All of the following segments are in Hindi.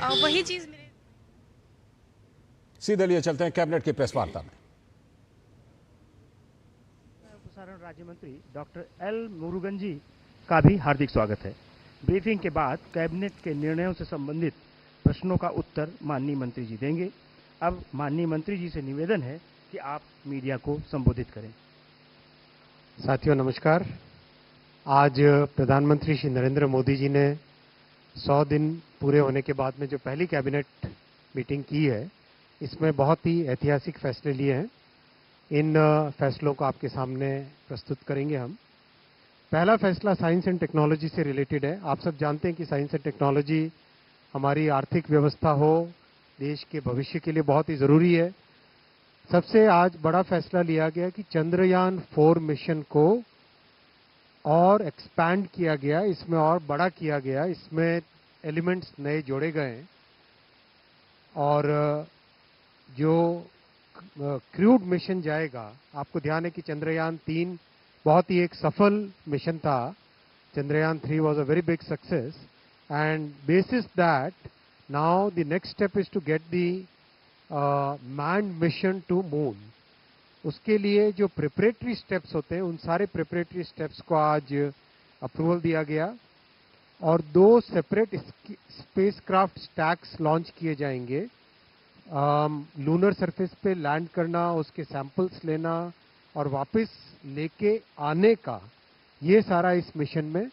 वही चीज़ मेरे सीधे लिए चलते हैं कैबिनेट की प्रेस वार्ता में। प्रसारण राज्य मंत्री डॉक्टर एल मुरुगन जी का भी हार्दिक स्वागत है। ब्रीफिंग के बाद कैबिनेट के निर्णयों से संबंधित प्रश्नों का उत्तर माननीय मंत्री जी देंगे। अब माननीय मंत्री जी से निवेदन है कि आप मीडिया को संबोधित करें। साथियों नमस्कार। आज प्रधानमंत्री श्री नरेंद्र मोदी जी ने 100 दिन पूरे होने के बाद में जो पहली कैबिनेट मीटिंग की है, इसमें बहुत ही ऐतिहासिक फैसले लिए हैं। इन फैसलों को आपके सामने प्रस्तुत करेंगे हम। पहला फैसला साइंस एंड टेक्नोलॉजी से रिलेटेड है। आप सब जानते हैं कि साइंस एंड टेक्नोलॉजी हमारी आर्थिक व्यवस्था हो, देश के भविष्य के लिए बहुत ही ज़रूरी है। सबसे आज बड़ा फैसला लिया गया कि चंद्रयान 4 मिशन को और एक्सपैंड किया गया, इसमें और बड़ा किया गया, इसमें एलिमेंट्स नए जोड़े गए हैं और जो क्रूड मिशन जाएगा, आपको ध्यान है कि चंद्रयान 3 बहुत ही एक सफल मिशन था। Chandrayaan 3 was a very big success and basis that now the next step is to get the manned mission to moon. उसके लिए जो प्रिपरेटरी स्टेप्स होते हैं, उन सारे प्रिपरेटरी स्टेप्स को आज अप्रूवल दिया गया और 2 सेपरेट स्पेसक्राफ्ट स्टैक्स लॉन्च किए जाएंगे। लूनर सरफेस पे लैंड करना, उसके सैंपल्स लेना और वापस लेके आने का, ये सारा इस मिशन में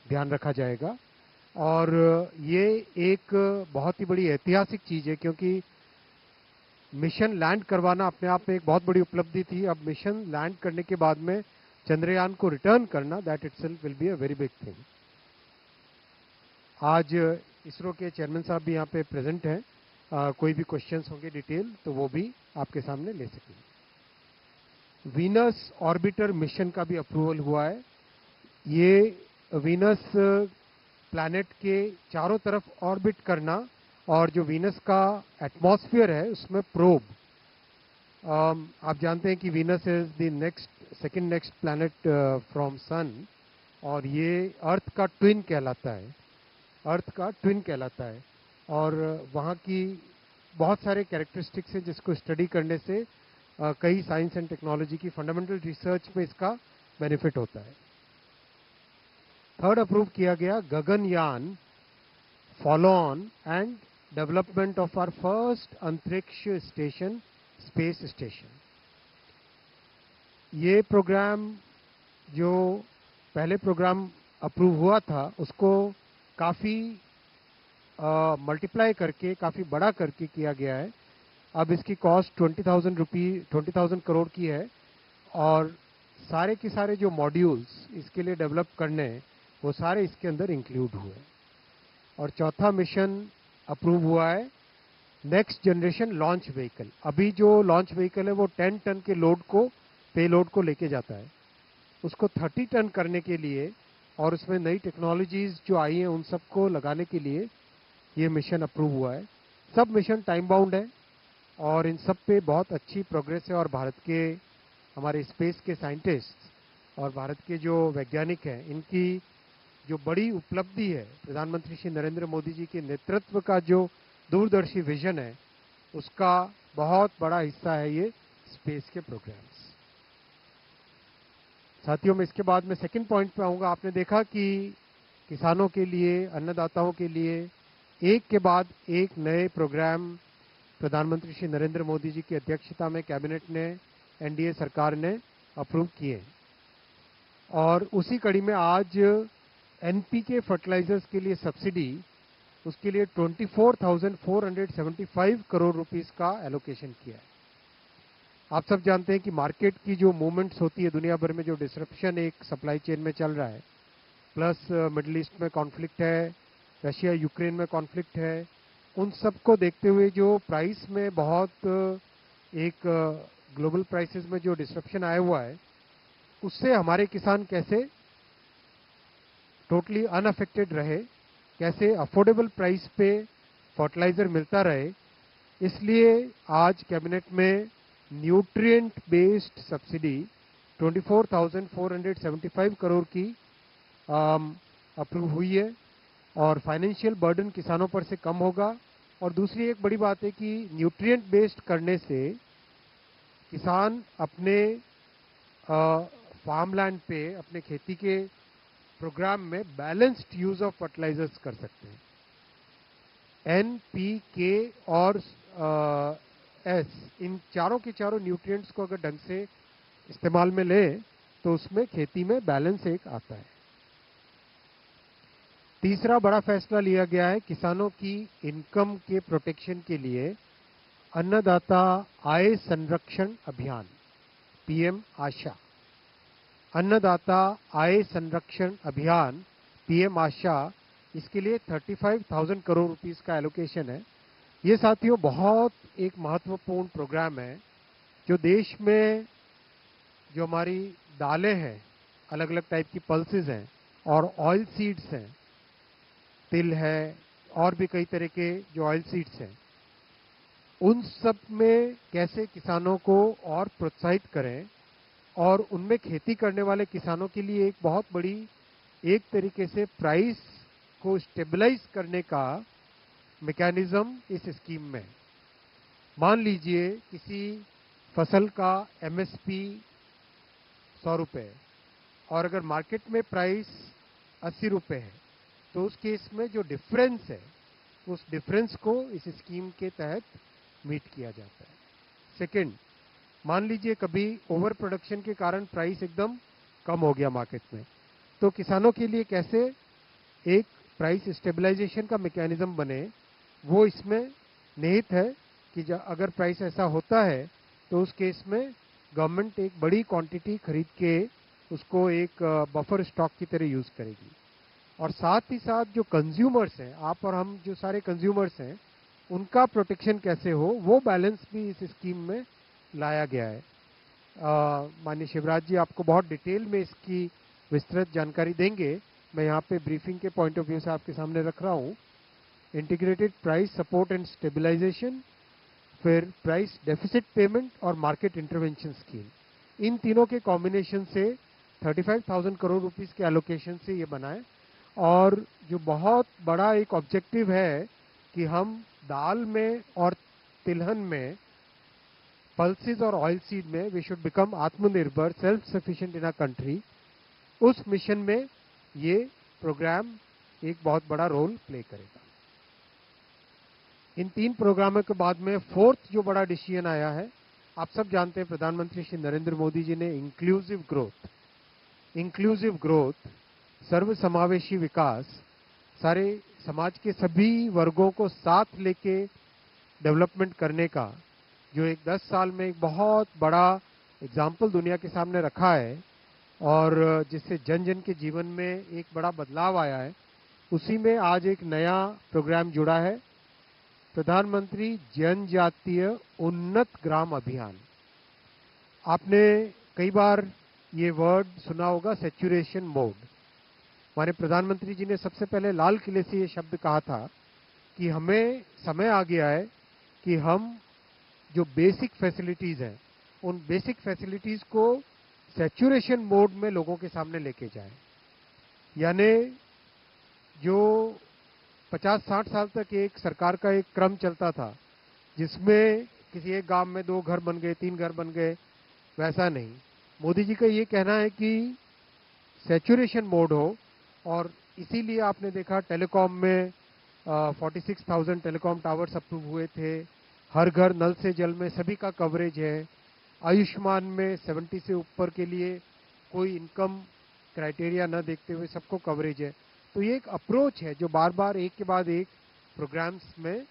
ध्यान रखा जाएगा। और ये एक बहुत ही बड़ी ऐतिहासिक चीज़ है, क्योंकि मिशन लैंड करवाना अपने आप में एक बहुत बड़ी उपलब्धि थी। अब मिशन लैंड करने के बाद में चंद्रयान को रिटर्न करना, that itself will be a very big thing. आज इसरो के चेयरमैन साहब भी यहाँ पे प्रेजेंट हैं। कोई भी क्वेश्चंस होंगे डिटेल तो वो भी आपके सामने ले सकेंगे। वीनस ऑर्बिटर मिशन का भी अप्रूवल हुआ है। ये वीनस प्लैनेट के चारों तरफ ऑर्बिट करना और जो वीनस का एटमॉस्फेयर है उसमें प्रोब। आप जानते हैं कि Venus is the second next planet from sun और ये अर्थ का ट्विन कहलाता है। अर्थ का ट्विन कहलाता है और वहाँ की बहुत सारे कैरेक्टरिस्टिक्स हैं जिसको स्टडी करने से कई साइंस एंड टेक्नोलॉजी की फंडामेंटल रिसर्च में इसका बेनिफिट होता है। थर्ड अप्रूव किया गया Gaganyaan follow on and development of our first Antariksh station, space station. ये प्रोग्राम जो पहले प्रोग्राम अप्रूव हुआ था उसको काफ़ी मल्टीप्लाई करके, काफ़ी बड़ा करके किया गया है। अब इसकी कॉस्ट 20,000 करोड़ की है और सारे के सारे जो मॉड्यूल्स इसके लिए डेवलप करने हैं वो सारे इसके अंदर इंक्लूड हुए। और चौथा मिशन अप्रूव हुआ है नेक्स्ट जनरेशन लॉन्च व्हीकल। अभी जो लॉन्च व्हीकल है वो 10 टन के लोड को, पे लोड को लेके जाता है। उसको 30 टन करने के लिए और उसमें नई टेक्नोलॉजीज जो आई हैं उन सबको लगाने के लिए ये मिशन अप्रूव हुआ है। सब मिशन टाइम बाउंड है और इन सब पे बहुत अच्छी प्रोग्रेस है और भारत के, हमारे स्पेस के साइंटिस्ट और भारत के जो वैज्ञानिक हैं, इनकी जो बड़ी उपलब्धि है, प्रधानमंत्री श्री नरेंद्र मोदी जी के नेतृत्व का जो दूरदर्शी विजन है, उसका बहुत बड़ा हिस्सा है ये स्पेस के प्रोग्राम्स। साथियों, मैं इसके बाद में सेकंड पॉइंट पे आऊँगा। आपने देखा कि किसानों के लिए, अन्नदाताओं के लिए एक के बाद एक नए प्रोग्राम प्रधानमंत्री श्री नरेंद्र मोदी जी की अध्यक्षता में कैबिनेट ने, एनडीए सरकार ने अप्रूव किए। और उसी कड़ी में आज एनपीके फर्टिलाइजर्स के लिए सब्सिडी, उसके लिए 24,475 करोड़ रुपीस का एलोकेशन किया है। आप सब जानते हैं कि मार्केट की जो मूवमेंट्स होती है दुनिया भर में, जो डिसरप्शन एक सप्लाई चेन में चल रहा है, प्लस मिडिल ईस्ट में कॉन्फ्लिक्ट है, रशिया यूक्रेन में कॉन्फ्लिक्ट है, उन सब को देखते हुए जो प्राइस में बहुत एक ग्लोबल प्राइसेस में जो डिसरप्शन आया हुआ है, उससे हमारे किसान कैसे टोटली अनअफेक्टेड रहे, कैसे अफोर्डेबल प्राइस पे फर्टिलाइजर मिलता रहे, इसलिए आज कैबिनेट में न्यूट्रिएंट बेस्ड सब्सिडी 24,475 करोड़ की अप्रूव हुई है और फाइनेंशियल बर्डन किसानों पर से कम होगा और दूसरी एक बड़ी बात है कि न्यूट्रिएंट बेस्ड करने से किसान अपने फार्मलैंड पे, अपने खेती के प्रोग्राम में बैलेंस्ड यूज ऑफ फर्टिलाइजर्स कर सकते हैं। एन, पी, के और एस, इन चारों के चारों न्यूट्रिएंट्स को अगर ढंग से इस्तेमाल में ले तो उसमें खेती में बैलेंस एक आता है। तीसरा बड़ा फैसला लिया गया है किसानों की इनकम के प्रोटेक्शन के लिए अन्नदाता आय संरक्षण अभियान, पीएम आशा। अन्नदाता आय संरक्षण अभियान, पीएम आशा, इसके लिए 35,000 करोड़ रुपीस का एलोकेशन है। ये साथियों बहुत एक महत्वपूर्ण प्रोग्राम है जो देश में जो हमारी दालें हैं, अलग अलग टाइप की पल्सेस हैं और ऑयल सीड्स हैं, तिल है और भी कई तरह के जो ऑयल सीड्स हैं, उन सब में कैसे किसानों को और प्रोत्साहित करें और उनमें खेती करने वाले किसानों के लिए एक बहुत बड़ी एक तरीके से प्राइस को स्टेबलाइज करने का मैकेनिज्म इस स्कीम में। मान लीजिए किसी फसल का एमएसपी 100 रुपये और अगर मार्केट में प्राइस 80 रुपये है तो उस केस में जो डिफरेंस है उस डिफरेंस को इस स्कीम के तहत मीट किया जाता है। सेकंड, मान लीजिए कभी ओवर प्रोडक्शन के कारण प्राइस एकदम कम हो गया मार्केट में, तो किसानों के लिए कैसे एक प्राइस स्टेबलाइजेशन का मैकेनिज्म बने, वो इसमें निहित है कि अगर प्राइस ऐसा होता है तो उस केस में गवर्नमेंट एक बड़ी क्वांटिटी खरीद के उसको एक बफर स्टॉक की तरह यूज करेगी। और साथ ही साथ जो कंज्यूमर्स हैं, आप और हम जो सारे कंज्यूमर्स हैं, उनका प्रोटेक्शन कैसे हो, वो बैलेंस भी इस स्कीम में लाया गया है। माननीय शिवराज जी आपको बहुत डिटेल में इसकी विस्तृत जानकारी देंगे। मैं यहाँ पे ब्रीफिंग के पॉइंट ऑफ व्यू से आपके सामने रख रहा हूँ। Integrated price support and stabilization, फिर प्राइस डेफिसिट पेमेंट और मार्केट इंटरवेंशन स्कीम, इन तीनों के कॉम्बिनेशन से 35,000 करोड़ रुपीस के एलोकेशन से ये बना है। और जो बहुत बड़ा एक ऑब्जेक्टिव है कि हम दाल में और तिलहन में, पल्सेस और ऑयल सीड में वी शुड बिकम आत्मनिर्भर, self sufficient in a country, उस मिशन में ये प्रोग्राम एक बहुत बड़ा रोल प्ले करेगा। इन तीन प्रोग्रामों के बाद में फोर्थ जो बड़ा डिसीजन आया है, आप सब जानते हैं प्रधानमंत्री श्री नरेंद्र मोदी जी ने इंक्लूसिव ग्रोथ, सर्व समावेशी विकास, सारे समाज के सभी वर्गों को साथ लेके डेवलपमेंट करने का जो एक 10 साल में एक बहुत बड़ा एग्जाम्पल दुनिया के सामने रखा है और जिससे जन जन के जीवन में एक बड़ा बदलाव आया है, उसी में आज एक नया प्रोग्राम जुड़ा है, प्रधानमंत्री जनजातीय उन्नत ग्राम अभियान। आपने कई बार ये वर्ड सुना होगा, सैचुरेशन मोड। हमारे प्रधानमंत्री जी ने सबसे पहले लाल किले से ये शब्द कहा था कि हमें समय आ गया है कि हम जो बेसिक फैसिलिटीज हैं, उन बेसिक फैसिलिटीज को सैचुरेशन मोड में लोगों के सामने लेके जाएं। यानी जो 50-60 साल तक एक सरकार का एक क्रम चलता था जिसमें किसी एक गांव में 2 घर बन गए, 3 घर बन गए, वैसा नहीं। मोदी जी का ये कहना है कि सैचुरेशन मोड हो, और इसीलिए आपने देखा टेलीकॉम में 46,000 टेलीकॉम टावर्स अप्रूव हुए थे, हर घर नल से जल में सभी का कवरेज है, आयुष्मान में 70 से ऊपर के लिए कोई इनकम क्राइटेरिया न देखते हुए सबको कवरेज है। तो ये एक अप्रोच है जो बार बार एक के बाद एक प्रोग्राम्स में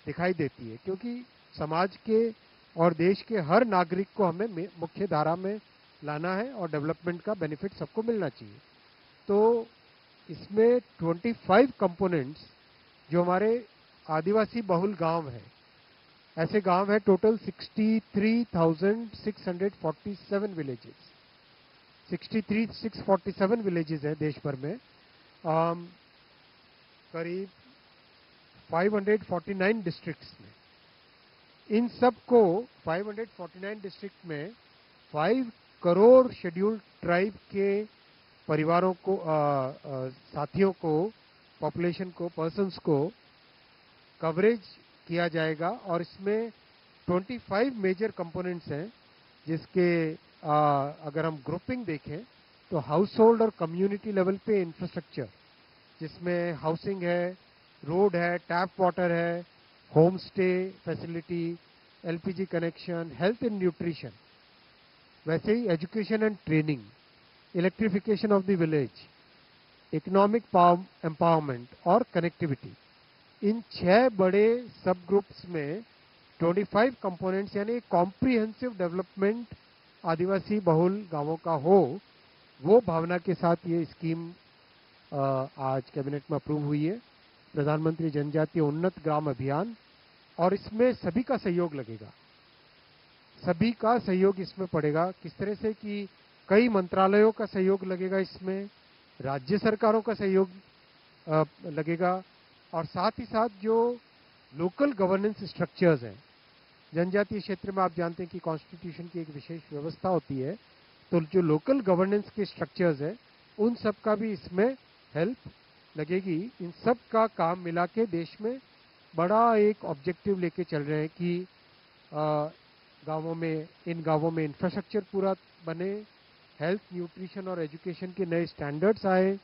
दिखाई देती है, क्योंकि समाज के और देश के हर नागरिक को हमें मुख्य धारा में लाना है और डेवलपमेंट का बेनिफिट सबको मिलना चाहिए। तो इसमें 25 कंपोनेंट्स, जो हमारे आदिवासी बहुल गांव हैं, ऐसे गांव है टोटल 63,647 विलेजेस, 63,647 विलेजेस है देश भर में। करीब 549 डिस्ट्रिक्ट्स में, इन सब को 549 डिस्ट्रिक्ट में 5 करोड़ शेड्यूल्ड ट्राइब के परिवारों को, साथियों को, पॉपुलेशन को, पर्सन्स को कवरेज किया जाएगा और इसमें 25 मेजर कंपोनेंट्स हैं, जिसके अगर हम ग्रुपिंग देखें तो हाउस होल्ड और कम्युनिटी लेवल पे इंफ्रास्ट्रक्चर, जिसमें हाउसिंग है, रोड है, टैप वाटर है, home stay facility, LPG connection, health and nutrition, वैसे ही education and training, electrification of the village, economic empowerment और कनेक्टिविटी। इन 6 बड़े सब ग्रुप्स में 25 कंपोनेंट्स यानी कॉम्प्रिहेंसिव डेवलपमेंट आदिवासी बहुल गांवों का हो, वो भावना के साथ ये स्कीम आज कैबिनेट में अप्रूव हुई है, प्रधानमंत्री जनजातीय उन्नत ग्राम अभियान। और इसमें सभी का सहयोग लगेगा, सभी का सहयोग इसमें पड़ेगा। किस तरह से कि कई मंत्रालयों का सहयोग लगेगा इसमें, राज्य सरकारों का सहयोग लगेगा, और साथ ही साथ जो लोकल गवर्नेंस स्ट्रक्चर्स हैं, जनजातीय क्षेत्र में आप जानते हैं कि कॉन्स्टिट्यूशन की एक विशेष व्यवस्था होती है, तो जो लोकल गवर्नेंस के स्ट्रक्चर्स हैं उन सब का भी इसमें हेल्प लगेगी। इन सब का काम मिला के देश में बड़ा एक ऑब्जेक्टिव लेके चल रहे हैं कि इन गांवों में इंफ्रास्ट्रक्चर पूरा बने, हेल्थ, न्यूट्रिशन और एजुकेशन के नए स्टैंडर्ड्स आए,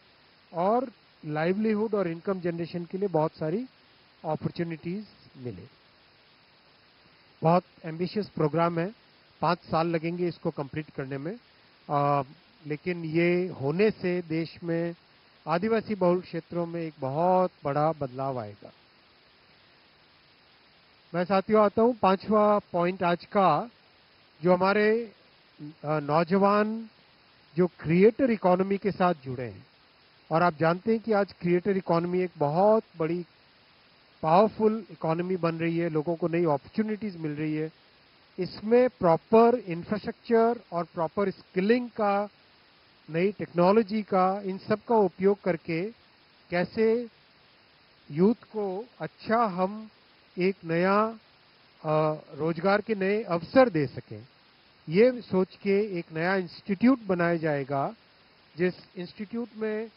और लाइवलीहुड और इनकम जनरेशन के लिए बहुत सारी अपॉर्चुनिटीज मिले। बहुत एम्बिशियस प्रोग्राम है, 5 साल लगेंगे इसको कंप्लीट करने में, लेकिन ये होने से देश में आदिवासी बहुल क्षेत्रों में एक बहुत बड़ा बदलाव आएगा। मैं साथियों आता हूं 5वां पॉइंट आज का, जो हमारे नौजवान जो क्रिएटर इकोनॉमी के साथ जुड़े हैं। और आप जानते हैं कि आज क्रिएटर इकोनॉमी एक बहुत बड़ी पावरफुल इकोनॉमी बन रही है, लोगों को नई अपॉर्चुनिटीज मिल रही है। इसमें प्रॉपर इंफ्रास्ट्रक्चर और प्रॉपर स्किलिंग का, नई टेक्नोलॉजी का, इन सब का उपयोग करके कैसे यूथ को अच्छा हम एक नया रोजगार के नए अवसर दे सकें, ये सोच के एक नया इंस्टीट्यूट बनाया जाएगा, जिस इंस्टीट्यूट में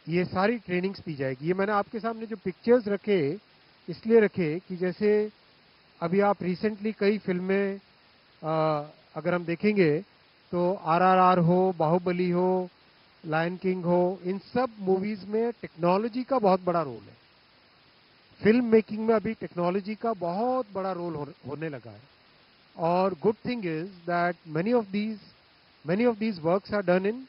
ये सारी ट्रेनिंग्स दी जाएगी। ये मैंने आपके सामने जो पिक्चर्स रखे इसलिए रखे कि जैसे अभी आप रिसेंटली कई फिल्में अगर हम देखेंगे तो आरआरआर हो, बाहुबली हो, लायन किंग हो, इन सब मूवीज में टेक्नोलॉजी का बहुत बड़ा रोल है। फिल्म मेकिंग में अभी टेक्नोलॉजी का बहुत बड़ा रोल होने लगा है। और good thing is that many of these works are done in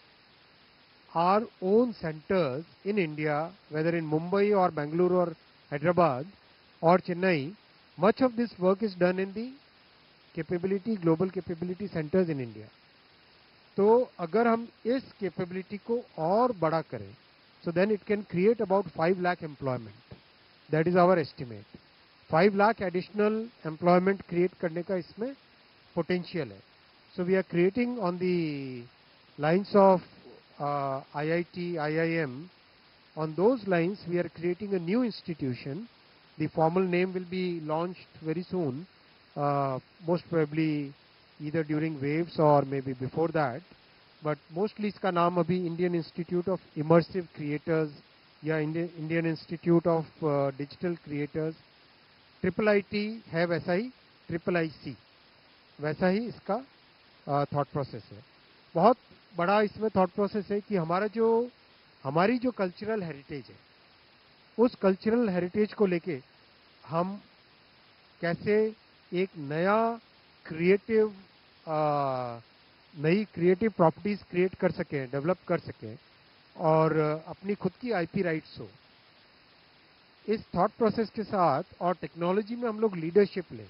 our own centers in India, whether in Mumbai or Bangalore or Hyderabad or Chennai. Much of this work is done in the global capability centers in India. तो अगर हम इस कैपेबिलिटी को और बड़ा करें, so then it can create about 5 lakh employment. That is our estimate. 5 lakh additional employment create करने का इसमें potential है. So we are creating on the lines of IIT, IIM. On those lines, we are creating a new institution. The formal name will be launched very soon, most probably either during waves or maybe before that. But mostly इसका नाम अभी Indian Institute of Immersive Creators या Indian Institute of Digital Creators, IIIT है वैसा ही IIIC वैसा ही इसका थॉट प्रोसेस है। बहुत बड़ा इसमें थॉट प्रोसेस है कि हमारी जो कल्चरल हेरिटेज है, उस कल्चरल हेरिटेज को लेके हम कैसे एक नई क्रिएटिव प्रॉपर्टीज क्रिएट कर सकें, डेवलप कर सकें, और अपनी खुद की आईपी राइट्स हो। इस थॉट प्रोसेस के साथ और टेक्नोलॉजी में हम लोग लीडरशिप लें,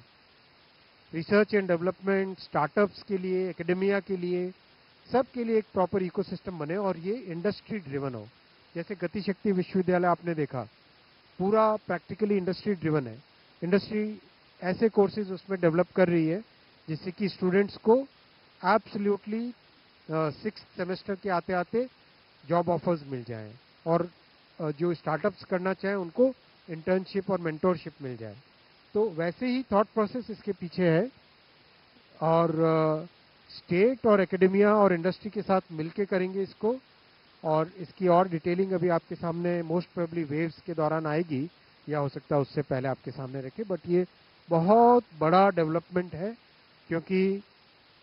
रिसर्च एंड डेवलपमेंट, स्टार्टअप्स के लिए, एकेडेमिया के लिए, सब के लिए एक प्रॉपर इकोसिस्टम बने और ये इंडस्ट्री ड्रिवन हो। जैसे गतिशक्ति विश्वविद्यालय आपने देखा, पूरा प्रैक्टिकली इंडस्ट्री ड्रिवन है। इंडस्ट्री ऐसे कोर्सेज उसमें डेवलप कर रही है जिससे कि स्टूडेंट्स को एब्सोल्युटली 6th सेमेस्टर के आते आते जॉब ऑफर्स मिल जाएं, और जो स्टार्टअप्स करना चाहें उनको इंटर्नशिप और मेंटोरशिप मिल जाए। तो वैसे ही थॉट प्रोसेस इसके पीछे है, और स्टेट और एकेडेमिया और इंडस्ट्री के साथ मिलके करेंगे इसको। और इसकी और डिटेलिंग अभी आपके सामने मोस्ट प्रोबेबली वेव्स के दौरान आएगी, या हो सकता है उससे पहले आपके सामने रखे, बट ये बहुत बड़ा डेवलपमेंट है, क्योंकि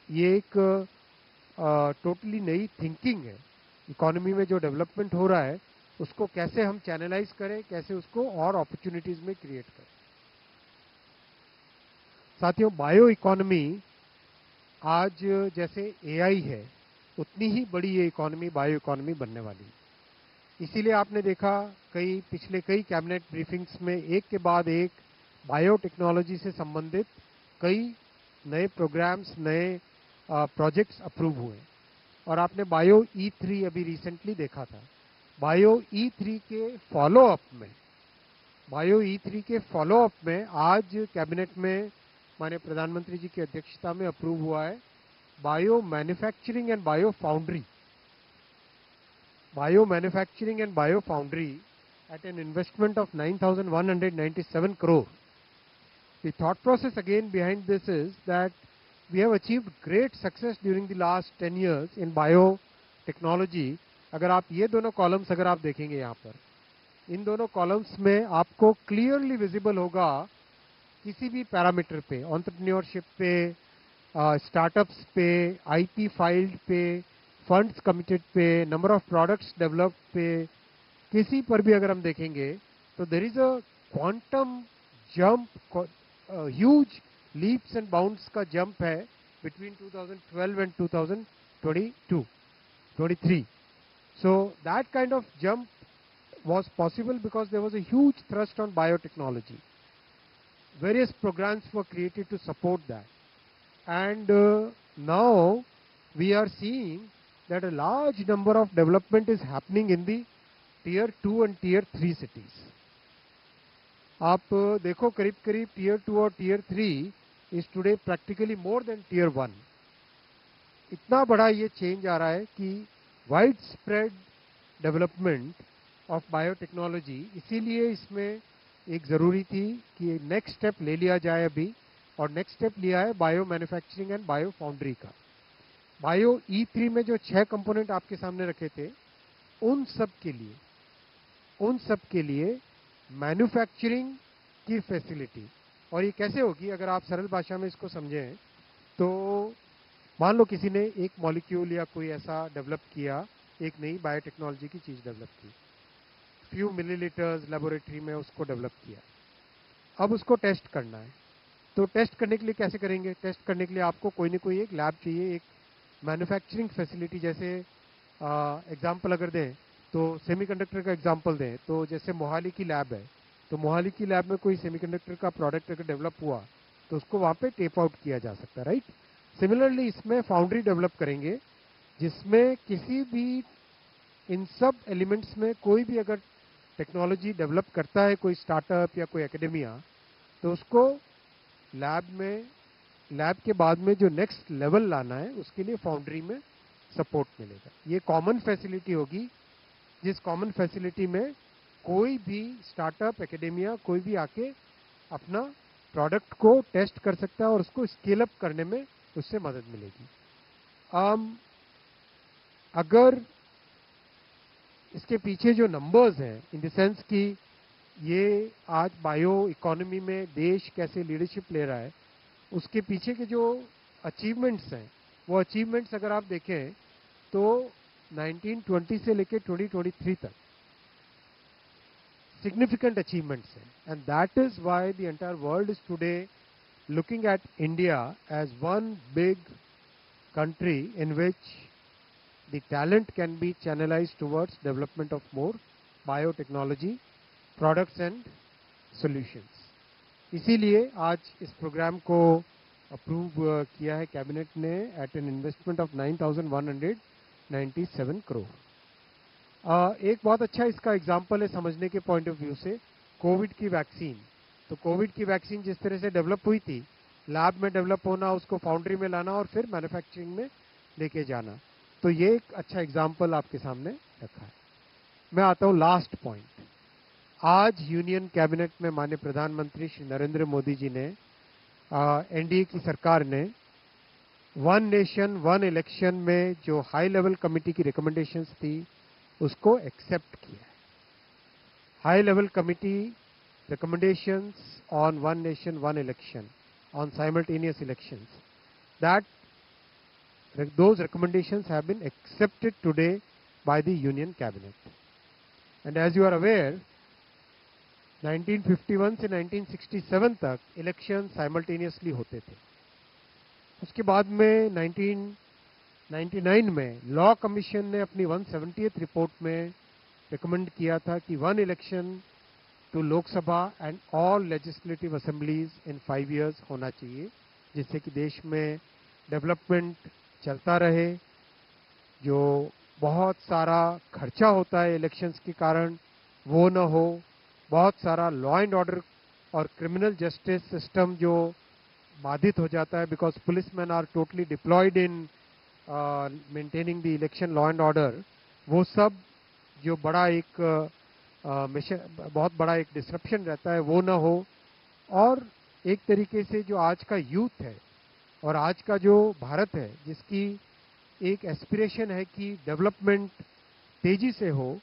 ये एक टोटली नई थिंकिंग है। इकोनॉमी में जो डेवलपमेंट हो रहा है उसको कैसे हम चैनलाइज करें, कैसे उसको और अपॉर्चुनिटीज में क्रिएट करें। साथियों, बायो इकोनॉमी आज जैसे एआई है, उतनी ही बड़ी ये इकोनॉमी बायो इकोनॉमी बनने वाली है। इसीलिए आपने देखा पिछले कई कैबिनेट ब्रीफिंग्स में एक के बाद एक बायोटेक्नोलॉजी से संबंधित कई नए प्रोग्राम्स, नए प्रोजेक्ट्स अप्रूव हुए। और आपने बायो E3 अभी रिसेंटली देखा था। बायो E3 के फॉलोअप में आज कैबिनेट में माननीय प्रधानमंत्री जी की अध्यक्षता में अप्रूव हुआ है bio manufacturing and bio foundry at an investment of 9,197 crore. The thought process again behind this is that we have achieved great success during the last 10 years in biotechnology. अगर आप ये दोनों कॉलम्स अगर आप देखेंगे यहाँ पर, इन दोनों कॉलम्स में आपको क्लियरली विजिबल होगा किसी भी पैरामीटर पे, एंटरप्रेन्योरशिप पे, स्टार्टअप्स पे, आईपी फाइल्ड पे, फंड्स कमिटेड पे, नंबर ऑफ प्रोडक्ट्स डेवलप्ड पे, किसी पर भी अगर हम देखेंगे तो there is a quantum jump, huge leaps and bounds का जंप है between 2012 and 2023. So that kind of jump was possible because there was a huge thrust on biotechnology. Various programs were created to support that. And now we are seeing that a large number of development is happening in the tier 2 and tier 3 cities. आप देखो करीब करीब tier 2 और tier 3 is today practically more than tier 1. इतना बड़ा ये चेंज आ रहा है कि wide spread development of biotechnology, इसीलिए इसमें एक ज़रूरी थी कि नेक्स्ट स्टेप ले लिया जाए अभी, और नेक्स्ट स्टेप लिया है bio manufacturing and bio foundry का। बायो E3 में जो 6 कंपोनेंट आपके सामने रखे थे, उन सब के लिए मैन्युफैक्चरिंग की फैसिलिटी। और ये कैसे होगी, अगर आप सरल भाषा में इसको समझें तो मान लो किसी ने एक मॉलिक्यूल या कोई ऐसा डेवलप किया, एक नई बायोटेक्नोलॉजी की चीज़ डेवलप की, फ्यू मिलीलीटर्स लेबोरेटरी में उसको डेवलप किया, अब उसको टेस्ट करना है। तो टेस्ट करने के लिए कैसे करेंगे? टेस्ट करने के लिए आपको कोई ना कोई एक लैब चाहिए, एक मैन्युफैक्चरिंग फैसिलिटी। जैसे एग्जांपल अगर दें तो सेमीकंडक्टर का एग्जांपल दें तो जैसे मोहाली की लैब है, तो मोहाली की लैब में कोई सेमीकंडक्टर का प्रोडक्ट अगर डेवलप हुआ तो उसको वहाँ पे टेप आउट किया जा सकता है, राइट। सिमिलरली इसमें फाउंड्री डेवलप करेंगे जिसमें किसी भी इन सब एलिमेंट्स में कोई भी अगर टेक्नोलॉजी डेवलप करता है कोई स्टार्टअप या कोई एकेडेमिया, तो उसको लैब के बाद में जो नेक्स्ट लेवल लाना है उसके लिए फाउंड्री में सपोर्ट मिलेगा। ये कॉमन फैसिलिटी होगी, जिस कॉमन फैसिलिटी में कोई भी स्टार्टअप एकेडेमिया कोई भी आके अपना प्रोडक्ट को टेस्ट कर सकता है और उसको स्केल अप करने में उससे मदद मिलेगी। अगर इसके पीछे जो नंबर्स हैं, इन द सेंस कि ये आज बायो इकोनॉमी में देश कैसे लीडरशिप ले रहा है, उसके पीछे के जो अचीवमेंट्स हैं, वो अचीवमेंट्स अगर आप देखें तो 1920 से लेकर 2023 तक significant achievements हैं, and that is why the entire world is today looking at India as one big country in which the talent can be channelized towards development of more biotechnology products and solutions. इसीलिए आज इस प्रोग्राम को अप्रूव किया है कैबिनेट ने at an investment of 9,197 crore. एक बहुत अच्छा इसका एग्जाम्पल है समझने के पॉइंट ऑफ व्यू से, कोविड की वैक्सीन। तो कोविड की वैक्सीन जिस तरह से डेवलप हुई थी, लैब में डेवलप होना, उसको फाउंड्री में लाना और फिर मैन्युफैक्चरिंग में लेके जाना, तो ये एक अच्छा एग्जाम्पल आपके सामने रखा है। मैं आता हूँ लास्ट पॉइंट। आज यूनियन कैबिनेट में माननीय प्रधानमंत्री श्री नरेंद्र मोदी जी ने, एनडीए की सरकार ने वन नेशन वन इलेक्शन में जो हाई लेवल कमेटी की रिकमेंडेशंस थी उसको एक्सेप्ट किया है। High level committee recommendations on one nation, one election, on simultaneous elections, that those recommendations have been accepted today by the Union Cabinet. And as you are aware, 1951 से 1967 तक इलेक्शन साइमल्टेनियसली होते थे. उसके बाद में 1999 में लॉ कमीशन ने अपनी 170th रिपोर्ट में रिकमेंड किया था कि one election to Lok Sabha and all legislative assemblies in 5 years होना चाहिए, जिससे कि देश में डेवलपमेंट चलता रहे. जो बहुत सारा खर्चा होता है इलेक्शंस के कारण वो न हो, बहुत सारा लॉ एंड ऑर्डर और क्रिमिनल जस्टिस सिस्टम जो बाधित हो जाता है, because policemen are totally deployed in maintaining the election law and order, वो सब जो बड़ा एक बहुत बड़ा एक डिसरप्शन रहता है वो ना हो. और एक तरीके से जो आज का यूथ है और आज का जो भारत है, जिसकी एक एस्पिरेशन है कि डेवलपमेंट तेजी से हो,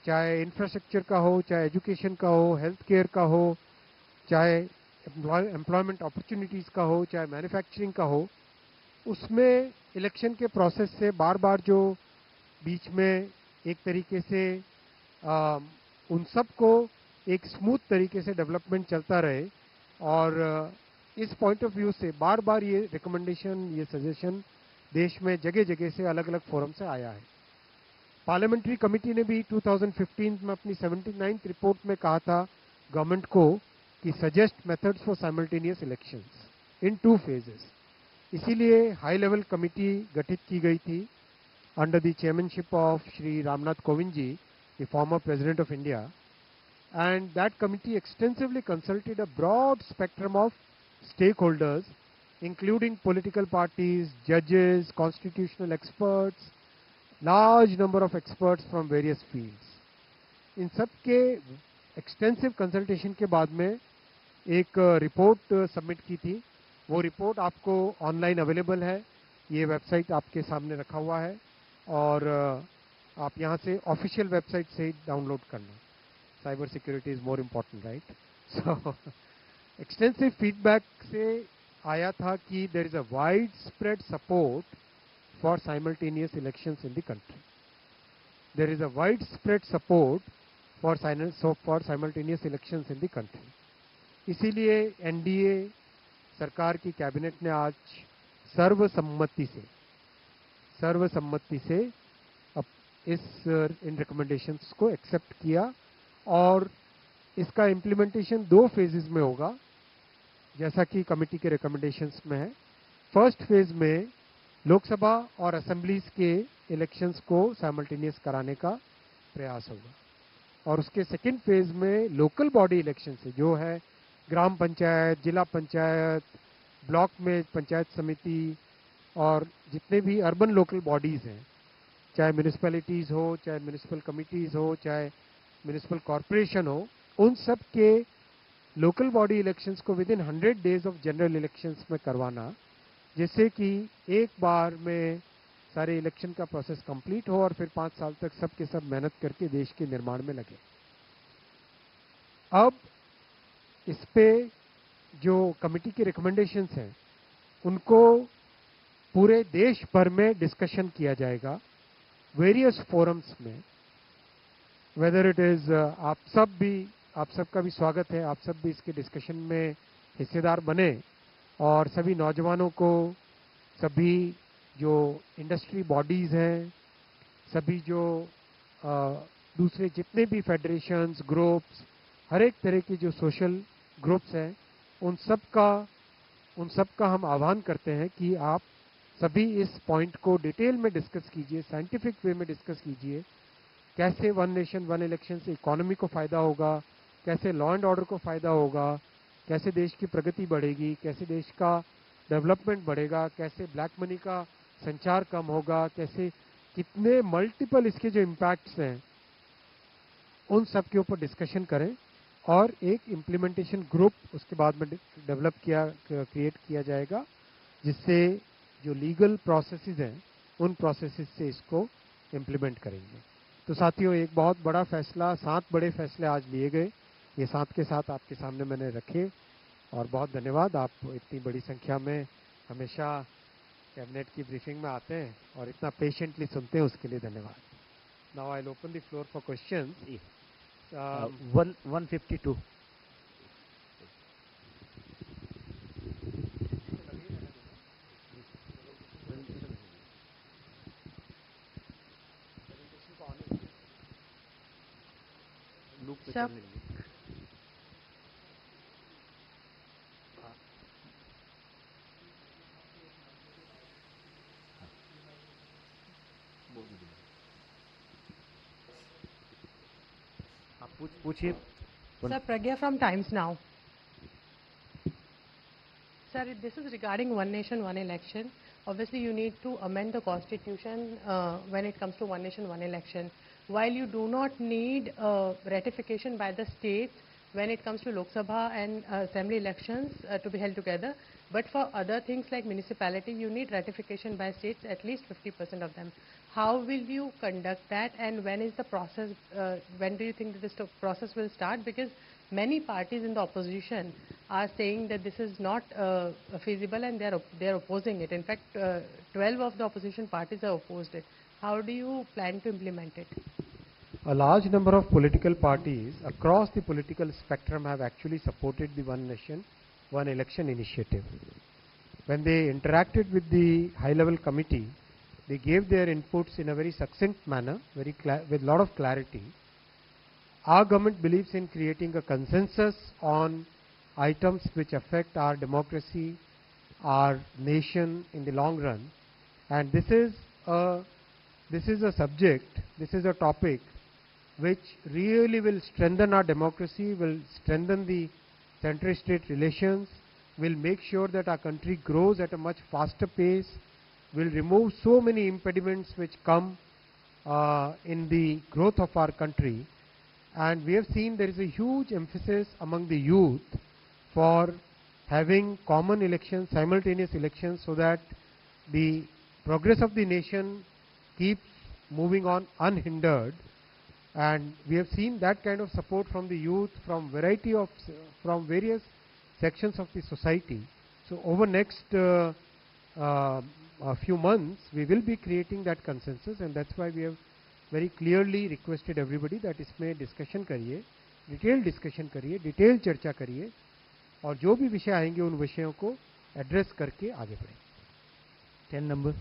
चाहे इंफ्रास्ट्रक्चर का हो, चाहे एजुकेशन का हो, हेल्थ केयर का हो, चाहे एम्प्लॉयमेंट अपॉर्चुनिटीज़ का हो, चाहे मैन्युफैक्चरिंग का हो, उसमें इलेक्शन के प्रोसेस से बार बार जो बीच में एक तरीके से उन सब को एक स्मूथ तरीके से डेवलपमेंट चलता रहे. और इस पॉइंट ऑफ व्यू से बार बार ये रिकमेंडेशन, ये सजेशन देश में जगह जगह से अलग अलग फोरम से आया है. पार्लियामेंट्री कमेटी ने भी 2015 में अपनी 79th रिपोर्ट में कहा था गवर्नमेंट को कि suggest methods for simultaneous elections in 2 phases. इसीलिए हाई लेवल कमेटी गठित की गई थी under the chairmanship of Shri Ramnath Kovind ji, the former President of India, and that committee extensively consulted a broad spectrum of stakeholders, including political parties, judges, constitutional experts, large number of experts from various fields. इन सब के extensive consultation के बाद में एक रिपोर्ट सबमिट की थी. वो रिपोर्ट आपको ऑनलाइन अवेलेबल है, ये वेबसाइट आपके सामने रखा हुआ है और आप यहाँ से ऑफिशियल वेबसाइट से डाउनलोड करना. Cyber security is more important, right? So extensive feedback से आया था कि there is a wide spread support for simultaneous elections in the country. There is a wide spread support for simultaneous elections in the country. इसीलिए एनडीए सरकार की कैबिनेट ने आज सर्वसम्मति से इन रिकमेंडेशंस को एक्सेप्ट किया और इसका इम्प्लीमेंटेशन 2 phases में होगा, जैसा कि कमेटी के रिकमेंडेशंस में है. फर्स्ट फेज में लोकसभा और असेंबलीज के इलेक्शंस को साइमल्टेनियस कराने का प्रयास होगा और उसके सेकेंड फेज में लोकल बॉडी इलेक्शन से जो है ग्राम पंचायत, जिला पंचायत, ब्लॉक में पंचायत समिति और जितने भी अर्बन लोकल बॉडीज हैं, चाहे म्यूनिसिपैलिटीज़ हो, चाहे म्यूनिसिपल कमिटीज़ हो, चाहे म्यूनिसिपल कॉरपोरेशन हो, उन सब के लोकल बॉडी इलेक्शंस को with in 100 days of general elections में करवाना, जिससे कि एक बार में सारे इलेक्शन का प्रोसेस कंप्लीट हो और फिर 5 साल तक सब के सब मेहनत करके देश के निर्माण में लगे. अब इस पे जो कमेटी की रिकमेंडेशंस हैं उनको पूरे देश भर में डिस्कशन किया जाएगा वेरियस फोरम्स में. वेदर इट इज आप सबका भी स्वागत है, आप सब भी इसके डिस्कशन में हिस्सेदार बने और सभी नौजवानों को, सभी जो इंडस्ट्री बॉडीज हैं, सभी जो दूसरे जितने भी फेडरेशंस, ग्रुप्स, हर एक तरह की जो सोशल ग्रुप्स हैं, उन सब का हम आह्वान करते हैं कि आप सभी इस पॉइंट को डिटेल में डिस्कस कीजिए, साइंटिफिक वे में डिस्कस कीजिए. कैसे वन नेशन वन इलेक्शन से इकोनॉमी को फायदा होगा, कैसे लॉ एंड ऑर्डर को फायदा होगा, कैसे देश की प्रगति बढ़ेगी, कैसे देश का डेवलपमेंट बढ़ेगा, कैसे ब्लैक मनी का संचार कम होगा, कैसे कितने मल्टीपल इसके जो इम्पैक्ट्स हैं उन सब के ऊपर डिस्कशन करें और एक इम्प्लीमेंटेशन ग्रुप उसके बाद में क्रिएट किया जाएगा, जिससे जो लीगल प्रोसेसेस हैं उन प्रोसेसेस से इसको इम्प्लीमेंट करेंगे. तो साथियों, एक बहुत बड़ा फैसला, 7 बड़े फैसले आज लिए गए. ये साथ के साथ आपके सामने मैंने रखे और बहुत धन्यवाद। आप इतनी बड़ी संख्या में हमेशा कैबिनेट की ब्रीफिंग में आते हैं और इतना पेशेंटली सुनते हैं, उसके लिए धन्यवाद। Now I will open the floor for questions. 152. Sir, आप पूछिए। Sir, Pragya from Times Now. Sir, this is regarding one nation, one election. Obviously, you need to amend the constitution when it comes to one nation, one election. While you do not need ratification by the states when it comes to Lok Sabha and assembly elections to be held together, but for other things like municipality, you need ratification by states, at least 50% of them. How will you conduct that, and when is the process, when do you think that this process will start? Because many parties in the opposition are saying that this is not feasible and they are opposing it. In fact, 12 of the opposition parties have opposed it. How do you plan to implement it? A large number of political parties across the political spectrum have actually supported the One Nation, One Election initiative. When they interacted with the high-level committee, they gave their inputs in a very succinct manner, with a lot of clarity. Our government believes in creating a consensus on items which affect our democracy, our nation in the long run, and this is a subject, this is a topic which really will strengthen our democracy, will strengthen the center-state relations, will make sure that our country grows at a much faster pace, will remove so many impediments which come in the growth of our country. And we have seen there is a huge emphasis among the youth for having common elections, simultaneous elections, so that the progress of the nation keeps moving on unhindered. And we have seen that kind of support from the youth, from various sections of the society. So over next a few months, we will be creating that consensus, and that's why we have very clearly requested everybody that इसमें डिस्कशन करिए, डिटेल चर्चा करिए, और जो भी विषय आएंगे उन विषयों को एड्रेस करके आगे बढ़ें। 10 number.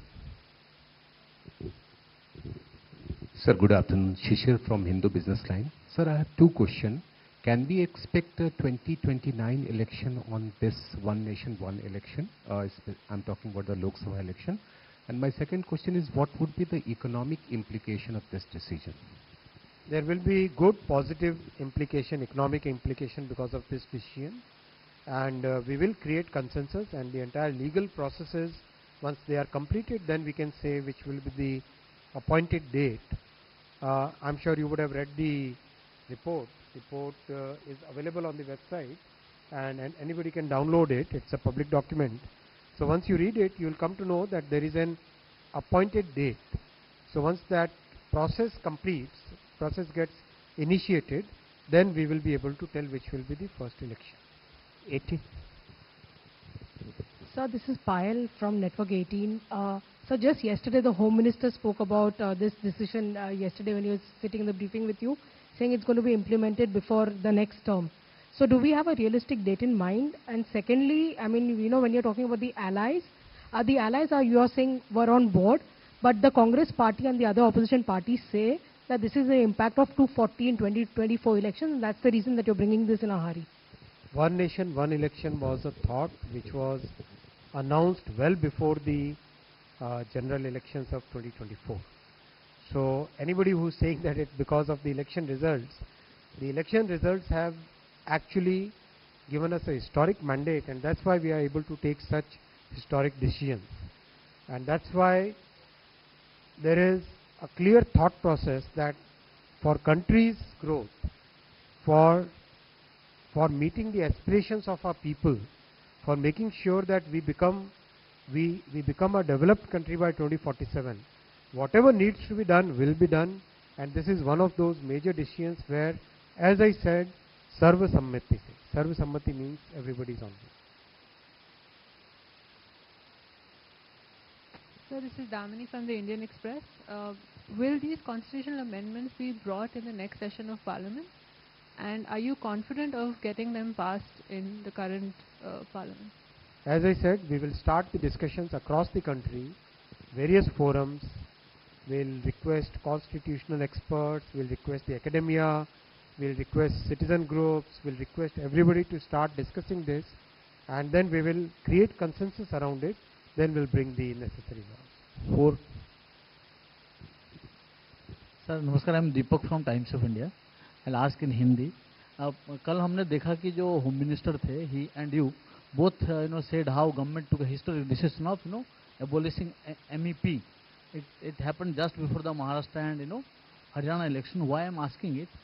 Sir, good afternoon. Shishir from Hindu Business Line. Sir, I have two questions. Can we expect a 2029 election on this One Nation, One Election? I'm talking about the Lok Sabha election. And my second question is, what would be the economic implication of this decision? There will be good positive implication, economic implication because of this decision, and we will create consensus, and the entire legal processes, once they are completed, then we can say which will be the appointed date. I'm sure you would have read the report. Report is available on the website, and anybody can download it. It's a public document. So once you read it, you will come to know that there is an appointed date. So once that process completes, process gets initiated, then we will be able to tell which will be the first election. 80. Sir, this is Payal from Network 18. So just yesterday the Home Minister spoke about this decision yesterday when he was sitting in the briefing with you, saying it's going to be implemented before the next term. So do we have a realistic date in mind? And secondly, I mean, you know, when you're talking about the allies are, you are saying, were on board, but the Congress party and the other opposition parties say that this is the impact of 240 in 2024 elections, and that's the reason that you're bringing this in a hurry. One Nation, One Election was a thought which was announced well before the general elections of 2024. So anybody who's saying that it's because of the election results have actually given us a historic mandate, and that's why we are able to take such historic decisions. And that's why there is a clear thought process that for country's growth, for meeting the aspirations of our people, for making sure that we become a developed country by 2047, whatever needs to be done will be done, and this is one of those major decisions where, as I said, सर्वसम्मति से। सर्वसम्मति means everybody is on board. Sir, this is Damini from the Indian Express. Will these constitutional amendments be brought in the next session of Parliament? And are you confident of getting them passed in the current Parliament? As I said, we will start the discussions across the country, various forums. We'll request constitutional experts, we'll request the academia, we'll request citizen groups, we'll request everybody to start discussing this, and then we will create consensus around it, then we'll bring the necessary laws. Sir नमस्कार, I am Deepak from Times of India. I ask in Hindi. कल हमने देखा कि जो होम मिनिस्टर थे, he and you both said how government took a historic decision of abolishing MEP. It happened just before the Maharashtra and Haryana election. Why I'm asking it?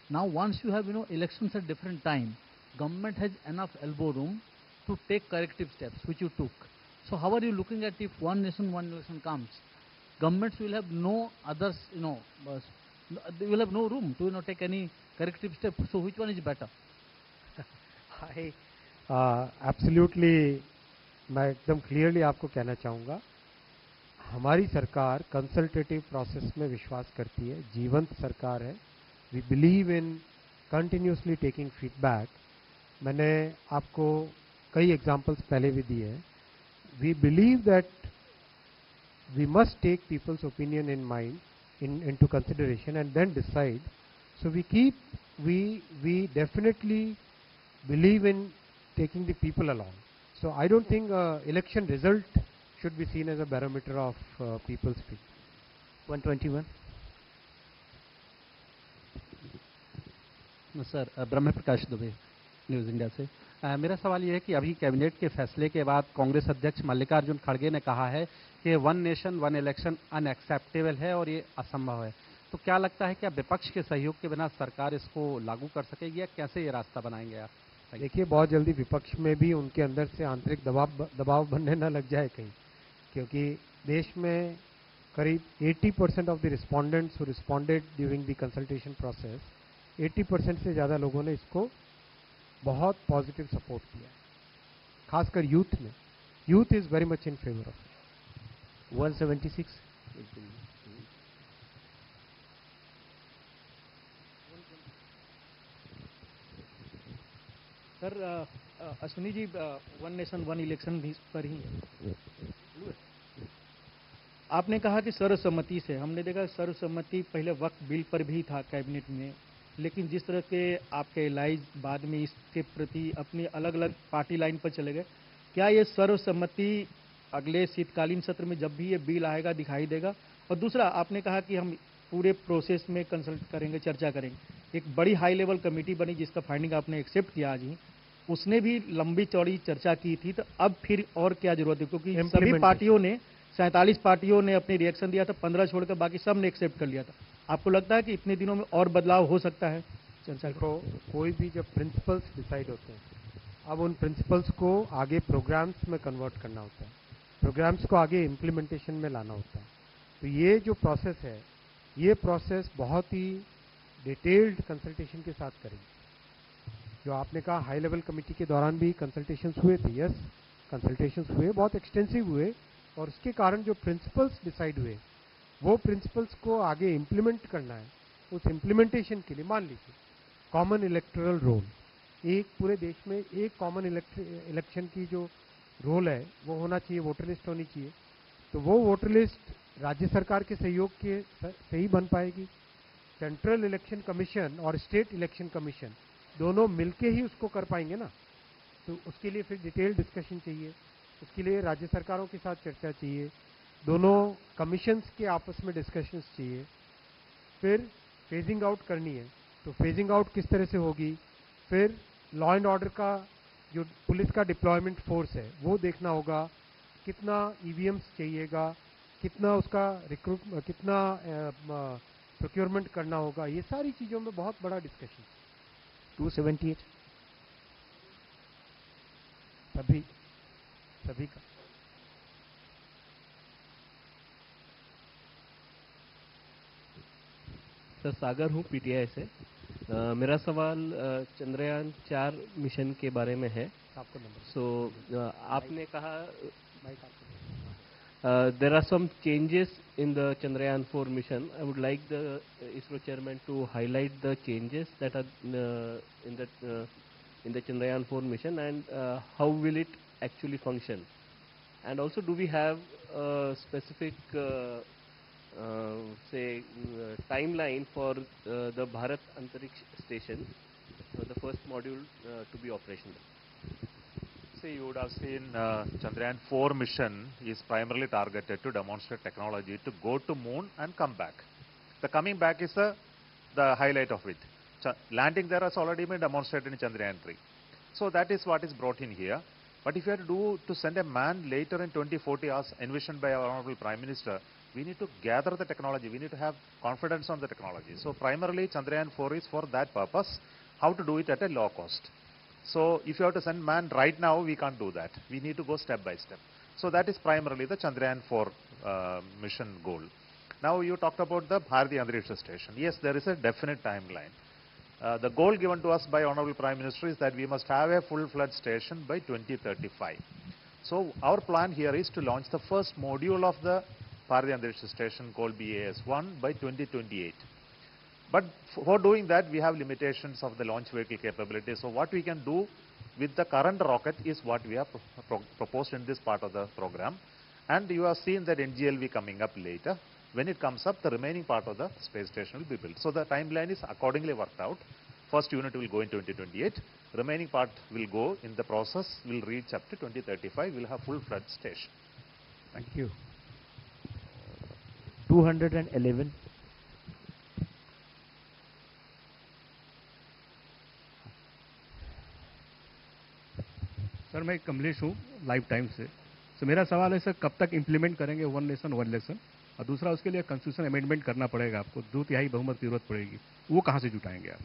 Now once you have elections at different time, government has enough elbow room to take corrective steps, which you took. So how are you looking at if one nation one election comes? Governments will have no others, they will have no room to take any corrective step. So which one is better? Absolutely मैं एकदम क्लियरली आपको कहना चाहूँगा, हमारी सरकार कंसल्टेटिव प्रोसेस में विश्वास करती है, जीवंत सरकार है। We believe in continuously taking feedback. मैंने आपको कई एग्जांपल्स पहले भी दिए हैं। We believe that we must take people's opinion in mind into consideration and then decide. So we definitely believe in taking the people along. So I don't think election result should be seen as a barometer of people's feeling. 121. Sir Brahma Prakash Dubey news India से। मेरा सवाल ये है कि अभी कैबिनेट के फैसले के बाद कांग्रेस अध्यक्ष मल्लिकार्जुन खड़गे ने कहा है कि one nation one election unacceptable है और ये असंभव है। तो क्या लगता है कि अब विपक्ष के सहयोग के बिना सरकार इसको लागू कर सकेगी या कैसे ये रास्ता बनाएंगे आप? देखिए, बहुत जल्दी विपक्ष में भी उनके अंदर से आंतरिक दबाव बनने न लग जाए कहीं, क्योंकि देश में करीब 80% of the respondents who responded during the consultation process, 80% से ज़्यादा लोगों ने इसको बहुत पॉजिटिव सपोर्ट किया है, खासकर यूथ में। Youth is very much in favour of 176. Sir Ashwini ji, one nation one election पर ही आपने कहा कि सर्वसम्मति से, हमने देखा सर्वसम्मति पहले वक्त बिल पर भी था कैबिनेट में, लेकिन जिस तरह के आपके एलाइज बाद में इसके प्रति अपनी अलग अलग पार्टी लाइन पर चले गए, क्या ये सर्वसम्मति अगले शीतकालीन सत्र में जब भी ये बिल आएगा दिखाई देगा? और दूसरा, आपने कहा कि हम पूरे प्रोसेस में कंसल्ट करेंगे, चर्चा करेंगे। एक बड़ी हाई लेवल कमेटी बनी जिसका फाइंडिंग आपने एक्सेप्ट किया आज ही, उसने भी लंबी चौड़ी चर्चा की थी, तो अब फिर और क्या जरूरत है? क्योंकि सभी पार्टियों ने 47 पार्टियों ने अपनी रिएक्शन दिया था, 15 छोड़कर बाकी सब ने एक्सेप्ट कर लिया था। आपको लगता है कि इतने दिनों में और बदलाव हो सकता है चर्चा को? कोई भी जब प्रिंसिपल्स डिसाइड होते हैं, अब उन प्रिंसिपल्स को आगे प्रोग्राम्स में कन्वर्ट करना होता है, प्रोग्राम्स को आगे इम्प्लीमेंटेशन में लाना होता है। तो ये जो प्रोसेस है, ये प्रोसेस बहुत ही डिटेल्ड कंसल्टेशन के साथ करेंगे। जो आपने कहा हाई लेवल कमेटी के दौरान भी कंसल्टेशंस हुए थे, यस कंसल्टेशंस हुए, बहुत एक्सटेंसिव हुए, और उसके कारण जो प्रिंसिपल्स डिसाइड हुए, वो प्रिंसिपल्स को आगे इम्प्लीमेंट करना है। उस इम्प्लीमेंटेशन के लिए मान लीजिए कॉमन इलेक्टोरल रोल, एक पूरे देश में एक कॉमन इलेक्शन की जो रोल है वो होना चाहिए, वोटर लिस्ट होनी चाहिए। तो वो वोटर लिस्ट राज्य सरकार के सहयोग के से ही बन पाएगी। सेंट्रल इलेक्शन कमीशन और स्टेट इलेक्शन कमीशन दोनों मिलके ही उसको कर पाएंगे ना। तो उसके लिए फिर डिटेल डिस्कशन चाहिए, उसके लिए राज्य सरकारों के साथ चर्चा चाहिए, दोनों कमीशंस के आपस में डिस्कशंस चाहिए, फिर फेजिंग आउट करनी है। तो फेजिंग आउट किस तरह से होगी, फिर लॉ एंड ऑर्डर का जो पुलिस का डिप्लॉयमेंट फोर्स है वो देखना होगा, कितना ईवीएम्स चाहिएगा, कितना उसका कितना प्रोक्योरमेंट करना होगा, ये सारी चीज़ों में बहुत बड़ा डिस्कशन। 278 सभी का। सर सागर हूँ पीटीआई से। मेरा सवाल चंद्रयान 4 मिशन के बारे में है। सो आपने कहा there are some changes in the Chandrayaan 4 mission. I would like the ISRO chairman to highlight the changes that are in the Chandrayaan 4 mission and how will it actually function. And also, do we have a specific timeline for the Bharat Antariksh Station, the first module to be operational? See, you would have seen Chandrayaan 4 mission is primarily targeted to demonstrate technology to go to moon and come back. The coming back is the highlight of it. Landing there has already been demonstrated in Chandrayaan 3. So that is what is brought in here. But if you have to send a man later in 2040 as envisioned by our Honorable Prime Minister, we need to gather the technology. We need to have confidence on the technology. So primarily Chandrayaan 4 is for that purpose, how to do it at a low cost. So if you have to send man right now, we can't do that. We need to go step by step. So that is primarily the Chandrayaan 4 mission goal. Now you talked about the Bharati Antariksha Station. Yes, there is a definite timeline. The goal given to us by Honorable Prime Minister is that we must have a full-fledged station by 2035. So our plan here is to launch the first module of the Bharati Antariksha Station called BAS-1 by 2028. But for doing that, we have limitations of the launch vehicle capability. So what we can do with the current rocket is what we have proposed in this part of the program. And you have seen that NGLV coming up later. When it comes up, the remaining part of the space station will be built. So the timeline is accordingly worked out. First unit will go in 2028. Remaining part will go in the process, will reach up to 2035. We'll have full-fledged station. Thank you. 211. Sir मैं कमलेश हूँ लाइफ टाइम से। सर मेरा सवाल है सर कब तक इम्प्लीमेंट करेंगे वन नेशन वन इलेक्शन, और दूसरा उसके लिए कॉन्स्टिट्यूशन अमेंडमेंट करना पड़ेगा आपको, 2/3 बहुमत की जरूरत पड़ेगी, वो कहाँ से जुटाएंगे आप?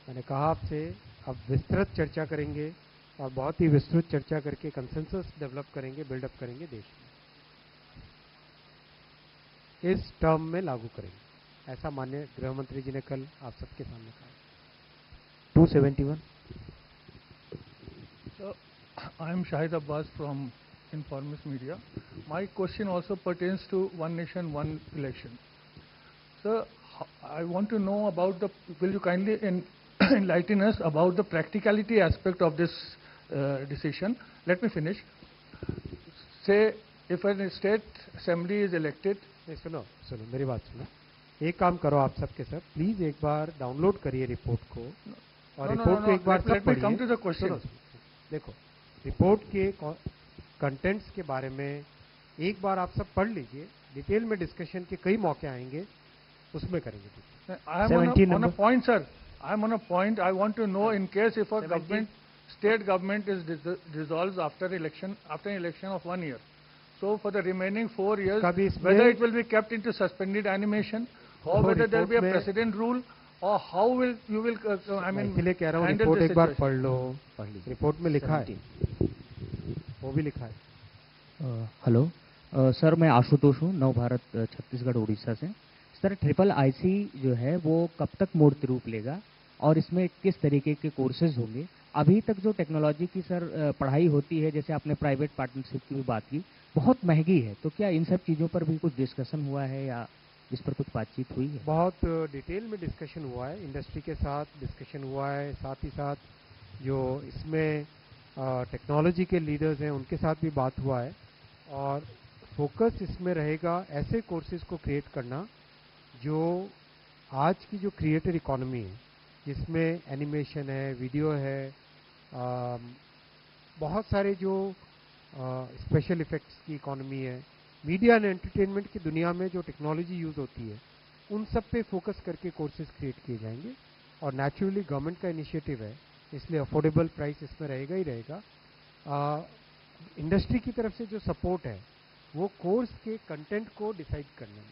मैंने कहा आपसे अब विस्तृत चर्चा करेंगे और बहुत ही विस्तृत चर्चा करके कंसेंसस डेवलप करेंगे, बिल्डअप करेंगे, देश में इस टर्म में लागू करेंगे, ऐसा माननीय गृह मंत्री जी ने कल आप सबके सामने कहा। 271. So, I am Shahid Abbas from Informis Media. My question also pertains to One Nation, One Election. Sir, I want to know about will you kindly enlighten us about the practicality aspect of this decision? Let me finish. Say, if a state assembly is elected. सुनो मेरी बात सुनो, एक काम करो आप सबके सब, प्लीज एक बार डाउनलोड करिए रिपोर्ट को और रिपोर्ट को एक बार सब पढ़िए। देखो रिपोर्ट के कंटेंट्स के बारे में एक बार आप सब पढ़ लीजिए, डिटेल में डिस्कशन के कई मौके आएंगे, उसमें करेंगे। I am on a point, sir. I am on a point. I want to know in case if a state government is dissolves after an election of 1 year. So for the remaining 4 years, whether it will be kept into suspended animation or whether there will be a precedent rule, or how will you will इसलिए कह रहा हूँ रिपोर्ट एक बार पढ़ लो, रिपोर्ट में लिखा है, वो भी लिखा है। हेलो सर, मैं आशुतोष हूँ, नव भारत छत्तीसगढ़ उड़ीसा से। सर ट्रिपल आईसी जो है वो कब तक मूर्त रूप लेगा और इसमें किस तरीके के कोर्सेज होंगे? अभी तक जो टेक्नोलॉजी की सर पढ़ाई होती है, जैसे आपने प्राइवेट पार्टनरशिप की भी बात की, बहुत महंगी है, तो क्या इन सब चीज़ों पर भी कुछ डिस्कशन हुआ है या इस पर कुछ बातचीत हुई है? बहुत डिटेल में डिस्कशन हुआ है, इंडस्ट्री के साथ डिस्कशन हुआ है, साथ ही साथ जो इसमें टेक्नोलॉजी के लीडर्स हैं उनके साथ भी बात हुआ है, और फोकस इसमें रहेगा ऐसे कोर्सेज को क्रिएट करना जो आज की जो क्रिएटर इकोनॉमी है, जिसमें एनिमेशन है, वीडियो है, बहुत सारे जो स्पेशल इफेक्ट्स की इकोनॉमी है, मीडिया एंड एंटरटेनमेंट की दुनिया में जो टेक्नोलॉजी यूज़ होती है, उन सब पे फोकस करके कोर्सेज क्रिएट किए जाएंगे। और नेचुरली गवर्नमेंट का इनिशिएटिव है, इसलिए अफोर्डेबल प्राइस इसमें रहेगा ही रहेगा। इंडस्ट्री की तरफ से जो सपोर्ट है वो कोर्स के कंटेंट को डिसाइड करने में।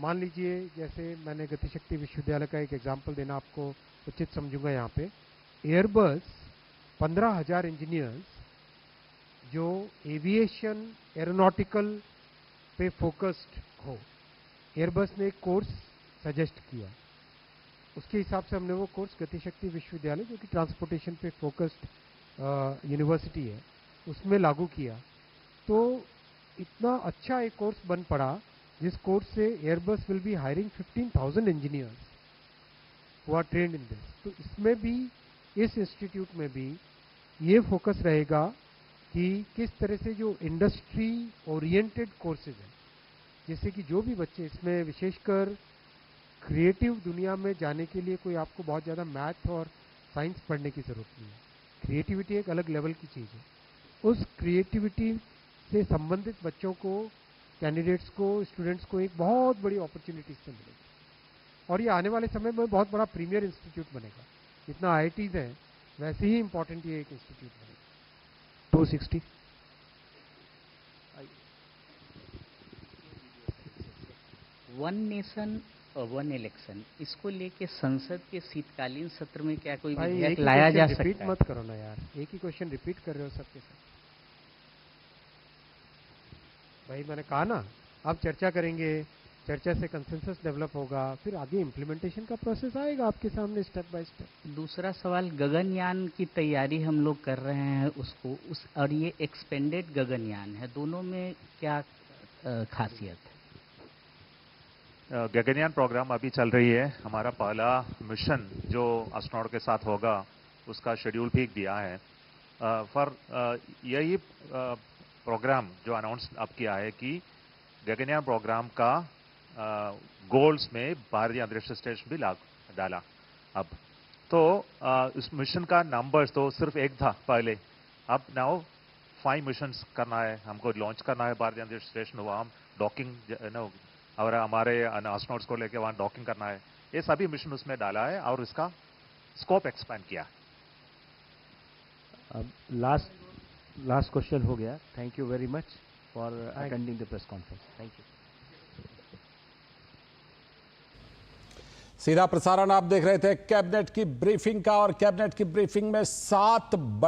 मान लीजिए जैसे मैंने गतिशक्ति विश्वविद्यालय का एक एग्जाम्पल देना आपको उचित समझूंगा यहाँ पे। एयरबस 15,000 इंजीनियर्स जो एविएशन एरोनॉटिकल पे फोकस्ड हो, एयरबस ने एक कोर्स सजेस्ट किया उसके हिसाब से हमने वो कोर्स गतिशक्ति विश्वविद्यालय, जो कि ट्रांसपोर्टेशन पे फोकस्ड यूनिवर्सिटी है, उसमें लागू किया। तो इतना अच्छा एक कोर्स बन पड़ा, जिस कोर्स से Airbus will be hiring 15,000 engineers who are trained in this. तो इसमें भी, इस इंस्टीट्यूट में भी ये फोकस रहेगा कि किस तरह से जो इंडस्ट्री ओरिएंटेड कोर्सेज हैं, जैसे कि जो भी बच्चे इसमें, विशेषकर क्रिएटिव दुनिया में जाने के लिए कोई आपको बहुत ज़्यादा मैथ और साइंस पढ़ने की ज़रूरत नहीं है। क्रिएटिविटी एक अलग लेवल की चीज़ है। उस क्रिएटिविटी से संबंधित बच्चों को, कैंडिडेट्स को, स्टूडेंट्स को एक बहुत बड़ी अपॉर्चुनिटी से मिलेगी और ये आने वाले समय में बहुत बड़ा प्रीमियर इंस्टीट्यूट बनेगा। जितना IITs हैं, वैसे ही इंपॉर्टेंट ये एक इंस्टीट्यूट बनेगा। 260 वन नेशन वन इलेक्शन, इसको लेके संसद के शीतकालीन सत्र में क्या कोई विधेयक लाया जा सकता है? रिपीट मत करो ना यार, एक ही क्वेश्चन रिपीट कर रहे हो सबके साथ। भाई मैंने कहा ना, आप चर्चा करेंगे, चर्चा से कंसेंसस डेवलप होगा, फिर आगे इम्प्लीमेंटेशन का प्रोसेस आएगा आपके सामने स्टेप बाय स्टेप। दूसरा सवाल, गगनयान की तैयारी हम लोग कर रहे हैं उसको, और ये एक्सपेंडेड गगनयान है, दोनों में क्या खासियत है? गगनयान प्रोग्राम अभी चल रही है। हमारा पहला मिशन जो एस्ट्रोनॉट के साथ होगा, उसका शेड्यूल भी दिया है। यही प्रोग्राम जो अनाउंस अब किया है कि गगनयान प्रोग्राम का गोल्स में भारतीय अंतरिक्ष स्टेशन भी डाला अब। तो इस मिशन का नंबर तो सिर्फ एक था पहले, अब नाउ 5 मिशंस करना है हमको, लॉन्च करना है भारतीय अंतरिक्ष स्टेशन, वहाँ हम डॉकिंग और हमारे एस्ट्रोनॉट्स को लेके वहाँ डॉकिंग करना है। ये सभी मिशन उसमें डाला है और इसका स्कोप एक्सपैंड किया। अब लास्ट क्वेश्चन हो गया। Thank you very much for attending the press conference. Thank you. सीधा प्रसारण आप देख रहे थे कैबिनेट की ब्रीफिंग का, और कैबिनेट की ब्रीफिंग में 7